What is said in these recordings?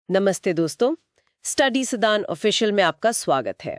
नमस्ते दोस्तों, study सदान official में आपका स्वागत है।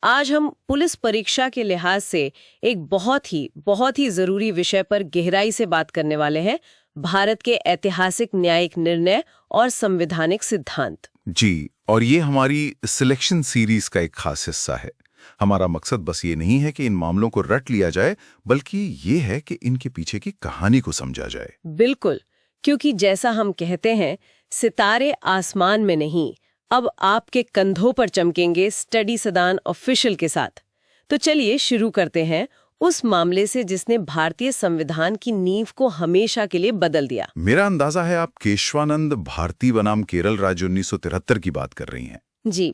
आज हम पुलिस परीक्षा के लिहाज से एक बहुत ही जरूरी विषय पर गहराई से बात करने वाले हैं, भारत के ऐतिहासिक न्यायिक निर्णय और संवैधानिक सिद्धांत। जी, और ये हमारी सिलेक्शन सीरीज का एक खास हिस्सा है। हमारा मकसद बस ये नहीं है कि इन मामलों को रट लिया जाए, बल्कि ये है कि इनके पीछे की कहानी को समझा जाए। बिल्कुल, क्योंकि जैसा हम कहते हैं, सितारे आसमान में नहीं, अब आपके कंधों पर चमकेंगे स्टडी सदान ऑफिशियल के साथ। तो चलिए शुरू करते हैं उस मामले से जिसने भारतीय संविधान की नींव को हमेशा के लिए बदल दिया। मेरा अंदाजा है आप केशवानंद भारती बनाम केरल राज्य 1973 की बात कर रही हैं। जी,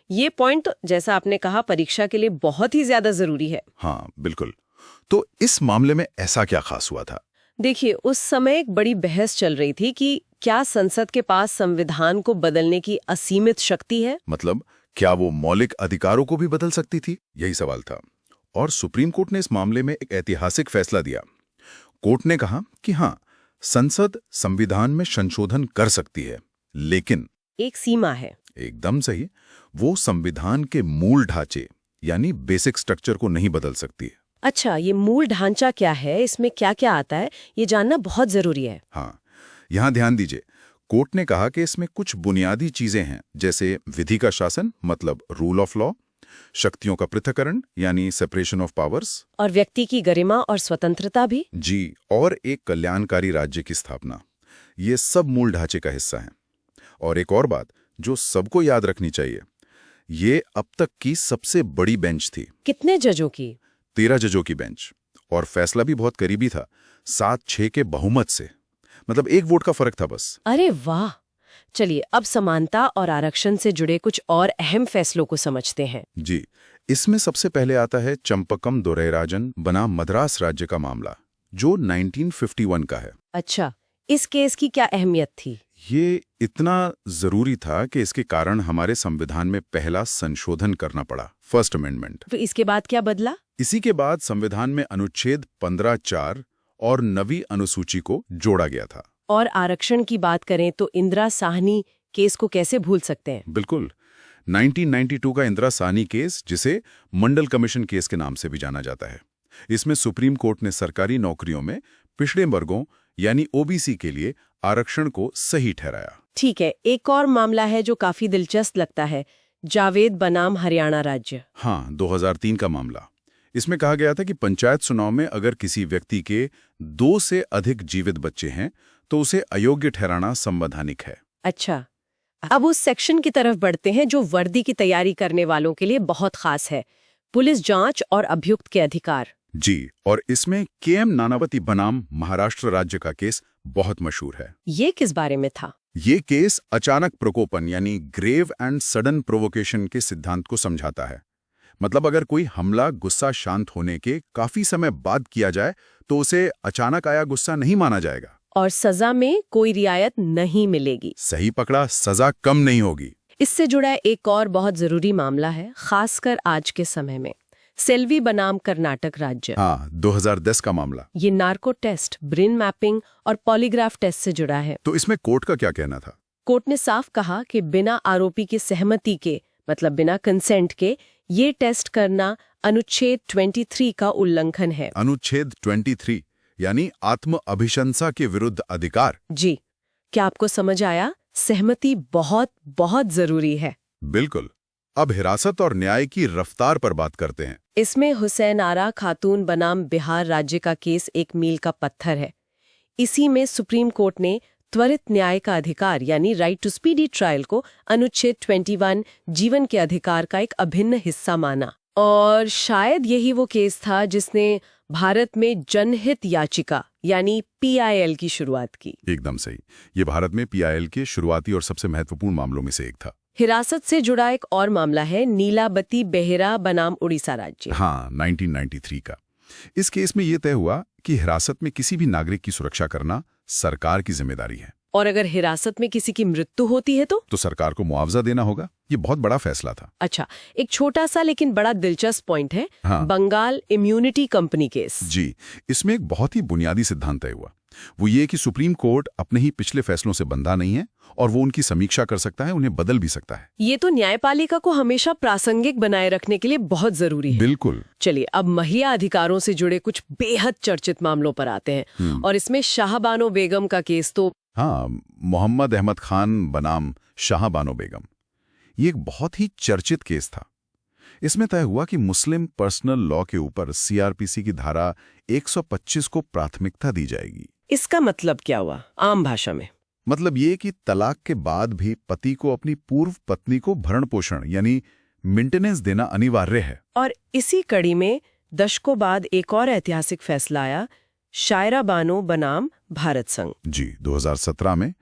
ये पॉइंट तो जैसा आपने कहा परीक्षा के लिए बहुत ही ज्यादा जरूरी है। हाँ बिल्कुल। तो इस मामले में ऐसा क्या खास हुआ था? देखिए, उस समय एक बड़ी बहस चल रही थी कि क्या संसद के पास संविधान को बदलने की असीमित शक्ति है। मतलब क्या वो मौलिक अधिकारों को भी बदल सकती थी, यही सवाल था। और सुप्रीम कोर्ट ने इस मामले में एक ऐतिहासिक फैसला दिया। कोर्ट ने कहा कि हाँ, संसद संविधान में संशोधन कर सकती है, लेकिन एक सीमा है। एकदम सही, वो संविधान के मूल ढांचे यानी बेसिक स्ट्रक्चर को नहीं बदल सकती। अच्छा, ये मूल ढांचा क्या है, इसमें क्या क्या आता है, ये जानना बहुत जरूरी है। हाँ, यहाँ ध्यान दीजिए। कोर्ट ने कहा कि इसमें कुछ बुनियादी चीजें हैं, जैसे विधि का शासन मतलब रूल ऑफ लॉ, शक्तियों का पृथक्करण यानी सेपरेशन ऑफ पावर्स, और व्यक्ति की गरिमा और स्वतंत्रता भी। जी, और एक कल्याणकारी राज्य की स्थापना। ये सब मूल ढांचे का हिस्सा है। और एक और बात जो सबको याद रखनी चाहिए, ये अब तक की सबसे बड़ी बेंच थी। कितने जजों की? 13 जजों की बेंच। और फैसला भी बहुत करीबी था, 7-6 के बहुमत से। मतलब एक वोट का फर्क था बस। अरे वाह! चलिए अब समानता और आरक्षण से जुड़े कुछ और अहम फैसलों को समझते हैं। जी, इसमें सबसे पहले आता है चंपकम दोरैराजन बनाम मद्रास राज्य का मामला, जो 1951 का है। अच्छा, इस केस की क्या अहमियत थी? ये इतना जरूरी था कि इसके कारण हमारे संविधान में पहला संशोधन करना पड़ा, फर्स्ट अमेंडमेंट। तो इसके बाद क्या बदला? इसी के बाद संविधान में अनुच्छेद 15(4) और 9वीं अनुसूची को जोड़ा गया था। और आरक्षण की बात करें तो इंदिरा साहनी केस को कैसे भूल सकते हैं। बिल्कुल, 1992 का इंदिरा साहनी केस, जिसे मंडल कमीशन केस के नाम से भी जाना जाता है। इसमें सुप्रीम कोर्ट ने सरकारी नौकरियों में पिछड़े वर्गों यानी ओबीसी के लिए आरक्षण को सही ठहराया। ठीक है, एक और मामला है जो काफी दिलचस्प लगता है, जावेद बनाम हरियाणा राज्य। हाँ, 2003 का मामला। इसमें कहा गया था कि पंचायत चुनाव में अगर किसी व्यक्ति के 2 से अधिक जीवित बच्चे हैं तो उसे अयोग्य ठहराना संवैधानिक है। अच्छा, अब उस सेक्शन की तरफ बढ़ते हैं जो वर्दी की तैयारी करने वालों के लिए बहुत खास है, पुलिस जांच और अभियुक्त के अधिकार। जी, और इसमें केएम नानावती बनाम महाराष्ट्र राज्य का केस बहुत मशहूर है। ये किस बारे में था? ये केस अचानक प्रकोपन यानी ग्रेव एंड सडन प्रोवोकेशन के सिद्धांत को समझाता है। मतलब अगर कोई हमला गुस्सा शांत होने के काफी समय बाद किया जाए तो उसे अचानक आया गुस्सा नहीं माना जाएगा, और सजा में कोई रियायत नहीं मिलेगी। सही पकड़ा, सजा कम नहीं होगी। इससे जुड़ा एक और बहुत जरूरी मामला है, खासकर आज के समय में, सेल्वी बनाम कर्नाटक राज्य। हाँ, 2010 का मामला। ये नार्को टेस्ट, ब्रेन मैपिंग और पॉलीग्राफ टेस्ट से जुड़ा है। तो इसमें कोर्ट का क्या कहना था? कोर्ट ने साफ कहा कि बिना आरोपी की सहमति के, मतलब बिना कंसेंट के, ये टेस्ट करना अनुच्छेद 23 का उल्लंघन है। अनुच्छेद 23 यानी आत्म अभिशंसा के विरुद्ध अधिकार। जी, क्या आपको समझ आया? सहमति बहुत बहुत जरूरी है। बिल्कुल। अब हिरासत और न्याय की रफ्तार पर बात करते हैं। इसमें हुसैन आरा खातून बनाम बिहार राज्य का केस एक मील का पत्थर है। इसी में सुप्रीम कोर्ट ने त्वरित न्याय का अधिकार यानी राइट टू स्पीडी ट्रायल को अनुच्छेद 21 जीवन के अधिकार का एक अभिन्न हिस्सा माना। और शायद यही वो केस था जिसने भारत में जनहित याचिका यानी पीआईएल की शुरुआत की। एकदम सही, ये भारत में पीआईएल के शुरुआती और सबसे महत्वपूर्ण मामलों में से एक था। हिरासत से जुड़ा एक और मामला है, नीलाबती बेहरा बनाम उड़ीसा राज्य। हाँ, 1993 का। इस केस में ये तय हुआ कि हिरासत में किसी भी नागरिक की सुरक्षा करना सरकार की जिम्मेदारी है। और अगर हिरासत में किसी की मृत्यु होती है तो सरकार को मुआवजा देना होगा। ये बहुत बड़ा फैसला था। अच्छा, एक छोटा सा लेकिन बड़ा दिलचस्प पॉइंट है। हाँ। Bengal immunity company case. जी, इसमें एक बहुत ही बुनियादी सिद्धांत तय हुआ। वो ये कि सुप्रीम कोर्ट अपने ही पिछले फैसलों से बंधा नहीं है और वो उनकी समीक्षा कर सकता है, उन्हें बदल भी सकता है। ये तो न्यायपालिका को हमेशा प्रासंगिक बनाए रखने के लिए बहुत जरूरी है। बिल्कुल। चलिए अब महिला अधिकारों से जुड़े कुछ बेहद चर्चित मामलों पर आते हैं। और इसमें शाहबानो बेगम का केस तो हाँ, मोहम्मद अहमद खान बनाम शाहबानो बेगम, ये एक बहुत ही चर्चित केस था। इसमें तय हुआ कि मुस्लिम पर्सनल लॉ के ऊपर सीआरपीसी की धारा 125 को प्राथमिकता दी जाएगी। इसका मतलब क्या हुआ आम भाषा में? मतलब ये कि तलाक के बाद भी पति को अपनी पूर्व पत्नी को भरण पोषण यानी मेंटेनेंस देना अनिवार्य है। और इसी कड़ी में दशकों बाद एक और ऐतिहासिक फैसला आया, शायरा बानो बनाम भारत संघ। जी, 2017 में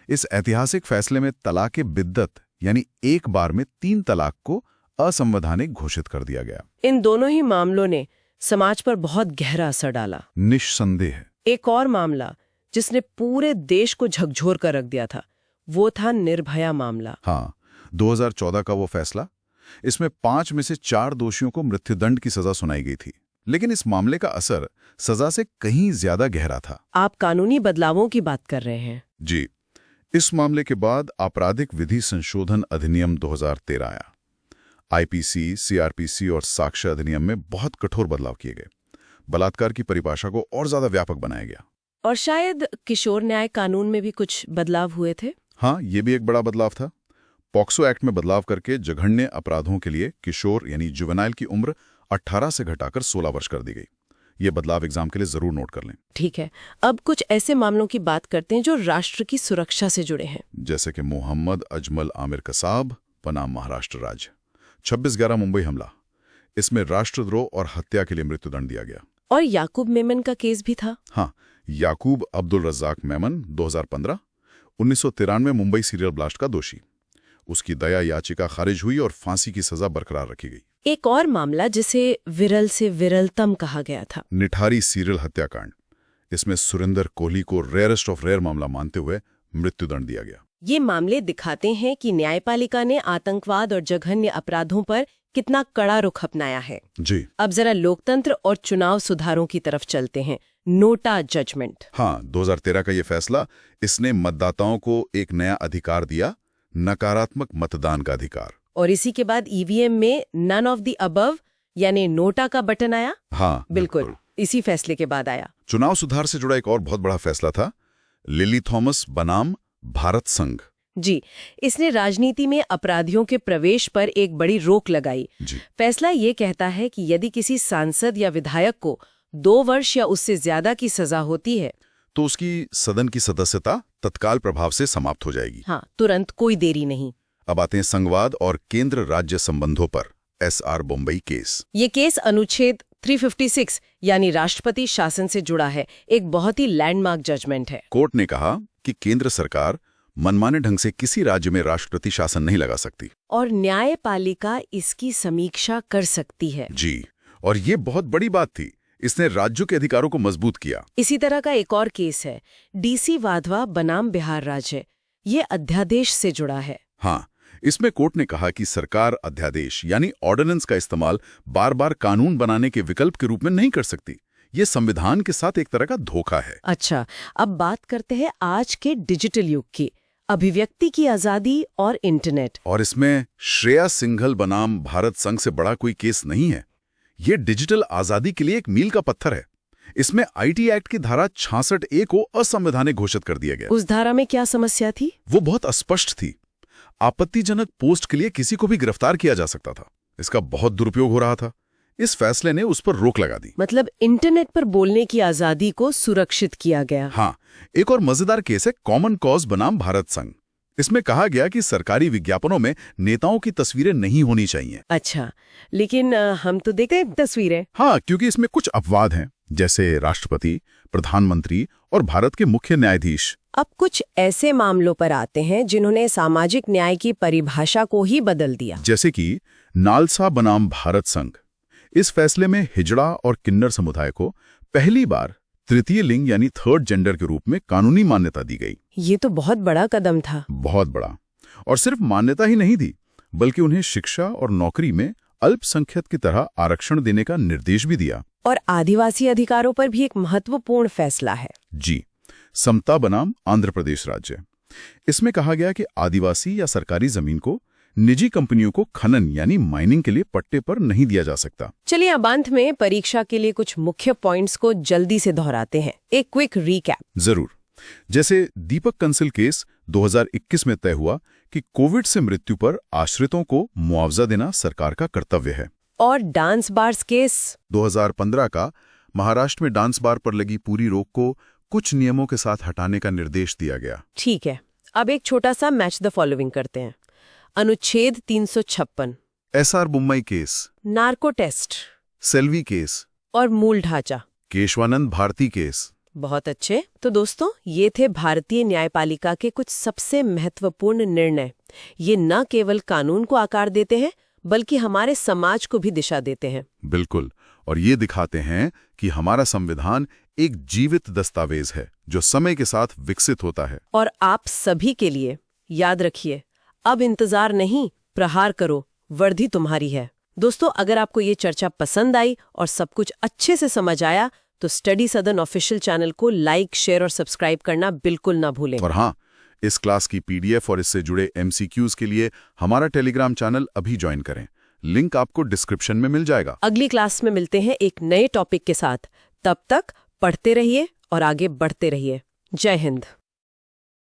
इस ऐतिहासिक फैसले में तलाक बिद्दत यानी एक बार में 3 तलाक को असंवैधानिक घोषित कर दिया गया। इन दोनों ही मामलों ने समाज पर बहुत गहरा असर डाला। निस्संदेह। एक और मामला जिसने पूरे देश को झकझोर कर रख दिया था, वो था निर्भया मामला। हाँ, 2014 का वो फैसला। इसमें 5 में से 4 दोषियों को मृत्युदंड की सजा सुनाई गई थी। लेकिन इस मामले का असर सजा से कहीं ज्यादा गहरा था। आप कानूनी बदलावों की बात कर रहे हैं? जी, इस मामले के बाद आपराधिक विधि संशोधन अधिनियम 2013 आया। आईपीसी, सीआरपीसी और साक्ष्य अधिनियम में बहुत कठोर बदलाव किए गए। बलात्कार की परिभाषा को और ज्यादा व्यापक बनाया गया। और शायद किशोर न्याय कानून में भी कुछ बदलाव हुए थे। हाँ, ये भी एक बड़ा बदलाव था। पॉक्सो एक्ट में बदलाव करके जघन्य अपराधों के लिए किशोर यानी जुवेनाइल की उम्र 18 से घटाकर 16 वर्ष कर दी गई। ये बदलाव एग्जाम के लिए जरूर नोट कर लें। ठीक है, अब कुछ ऐसे मामलों की बात करते हैं जो राष्ट्र की सुरक्षा से जुड़े हैं। जैसे कि मोहम्मद अजमल आमिर कसाब बनाम महाराष्ट्र राज्य, 26/11 मुंबई हमला। इसमें राष्ट्रद्रोह और हत्या के लिए मृत्युदंड दिया गया। और याकूब मेमन का केस भी था। हाँ, याकूब अब्दुल रज्जाक मेमन 2015, 1993 मुंबई सीरियल ब्लास्ट का दोषी। उसकी दया याचिका खारिज हुई और फांसी की सजा बरकरार रखी गई। एक और मामला जिसे विरल से विरलतम कहा गया था, निठारी सीरियल हत्याकांड। इसमें सुरेंद्र कोहली को रेयरेस्ट ऑफ रेयर मामला मानते हुए मृत्युदंड दिया गया। ये मामले दिखाते हैं कि न्यायपालिका ने आतंकवाद और जघन्य अपराधों पर कितना कड़ा रुख अपनाया है। जी, अब जरा लोकतंत्र और चुनाव सुधारों की तरफ चलते हैं। NOTA judgement. हाँ, 2013 का ये फैसला, इसने मतदाताओं को एक नया अधिकार दिया, नकारात्मक मतदान का अधिकार। और इसी के बाद ईवीएम में नन ऑफ द अबव यानी नोटा का बटन आया। हाँ, बिल्कुल इसी फैसले के बाद आया। चुनाव सुधार से जुड़ा एक और बहुत बड़ा फैसला था, लिली थॉमस बनाम भारत संघ। जी, इसने राजनीति में अपराधियों के प्रवेश पर एक बड़ी रोक लगाई। फैसला ये कहता है कि यदि किसी सांसद या विधायक को 2 वर्ष या उससे ज्यादा की सजा होती है तो उसकी सदन की सदस्यता तत्काल प्रभाव से समाप्त हो जाएगी। हाँ, तुरंत, कोई देरी नहीं। अब आते हैं संघवाद और केंद्र राज्य संबंधों पर। SR Bombay case. ये केस अनुच्छेद 356 यानी राष्ट्रपति शासन से जुड़ा है। एक बहुत ही लैंडमार्क जजमेंट है। कोर्ट ने कहा कि केंद्र सरकार मनमाने ढंग से किसी राज्य में राष्ट्रपति शासन नहीं लगा सकती और न्यायपालिका इसकी समीक्षा कर सकती है। जी, और ये बहुत बड़ी बात थी। इसने राज्यों के अधिकारों को मजबूत किया। इसी तरह का एक और केस है, डीसी वाधवा बनाम बिहार राज्य। ये अध्यादेश से जुड़ा है। हाँ, इसमें कोर्ट ने कहा कि सरकार अध्यादेश यानी ऑर्डिनेंस का इस्तेमाल बार बार कानून बनाने के विकल्प के रूप में नहीं कर सकती। ये संविधान के साथ एक तरह का धोखा है। अच्छा, अब बात करते हैं आज के डिजिटल युग की, अभिव्यक्ति की आजादी और इंटरनेट। और इसमें श्रेया सिंघल बनाम भारत संघ से बड़ा कोई केस नहीं है। ये डिजिटल आजादी के लिए एक मील का पत्थर है। इसमें आईटी एक्ट की धारा 66A को असंवैधानिक घोषित कर दिया गया। उस धारा में क्या समस्या थी? वो बहुत अस्पष्ट थी। आपत्तिजनक पोस्ट के लिए किसी को भी गिरफ्तार किया जा सकता था। इसका बहुत दुरुपयोग हो रहा था। इस फैसले ने उस पर रोक लगा दी। मतलब इंटरनेट पर बोलने की आजादी को सुरक्षित किया गया। हाँ, एक और मजेदार केस है कॉमन कॉज बनाम भारत संघ। इसमें कहा गया कि सरकारी विज्ञापनों में नेताओं की तस्वीरें नहीं होनी चाहिए। अच्छा, लेकिन हम तो देखते हैं तस्वीरें। हाँ, क्योंकि इसमें कुछ अपवाद हैं, जैसे राष्ट्रपति, प्रधानमंत्री और भारत के मुख्य न्यायाधीश। अब कुछ ऐसे मामलों पर आते हैं जिन्होंने सामाजिक न्याय की परिभाषा को ही बदल दिया। जैसे कि नालसा बनाम भारत संघ। इस फैसले में हिजड़ा और किन्नर समुदाय को पहली बार तृतीय लिंग यानी थर्ड जेंडर के रूप में कानूनी मान्यता दी गई। ये तो बहुत बड़ा कदम था। बहुत बड़ा। और सिर्फ मान्यता ही नहीं दी, बल्कि उन्हें शिक्षा और नौकरी में अल्पसंख्यक की तरह आरक्षण देने का निर्देश भी दिया। और आदिवासी अधिकारों पर भी एक महत्वपूर्ण फैसला है। जी, समता बनाम आंध्र प्रदेश राज्य। इसमें कहा गया कि आदिवासी या सरकारी जमीन को निजी कंपनियों को खनन यानी माइनिंग के लिए पट्टे पर नहीं दिया जा सकता। चलिए अब अंत में परीक्षा के लिए कुछ मुख्य पॉइंट्स को जल्दी से दोहराते हैं। एक क्विक रीकैप। जरूर। जैसे दीपक कंसल केस 2021 में तय हुआ कि कोविड से मृत्यु पर आश्रितों को मुआवजा देना सरकार का कर्तव्य है। और डांस बार्स केस 2015 का महाराष्ट्र में डांस बार पर लगी पूरी रोक को कुछ नियमों के साथ हटाने का निर्देश दिया गया। ठीक है, अब एक छोटा सा मैच द फॉलोइंग करते हैं। अनुच्छेद 356, S R Mumbai case, narco test, Selvi case और मूल ढांचा, केशवानंद भारती केस। बहुत अच्छे। तो दोस्तों, ये थे भारतीय न्यायपालिका के कुछ सबसे महत्वपूर्ण निर्णय। ये न केवल कानून को आकार देते हैं बल्कि हमारे समाज को भी दिशा देते हैं। बिल्कुल, और ये दिखाते हैं कि हमारा संविधान एक जीवित दस्तावेज है जो समय के साथ विकसित होता है। और आप सभी के लिए याद रखिए, अब इंतजार नहीं, प्रहार करो, वर्दी तुम्हारी है। दोस्तों, अगर आपको ये चर्चा पसंद आई और सब कुछ अच्छे से समझ आया तो स्टडी सदन ऑफिशियल चैनल को लाइक, शेयर और सब्सक्राइब करना बिल्कुल ना भूलें। और हाँ, इस क्लास की पीडीएफ और इससे जुड़े एमसीक्यूज के लिए हमारा टेलीग्राम चैनल अभी ज्वाइन करें। लिंक आपको डिस्क्रिप्शन में मिल जाएगा। अगली क्लास में मिलते हैं एक नए टॉपिक के साथ। तब तक पढ़ते रहिए और आगे बढ़ते रहिए। जय हिंद।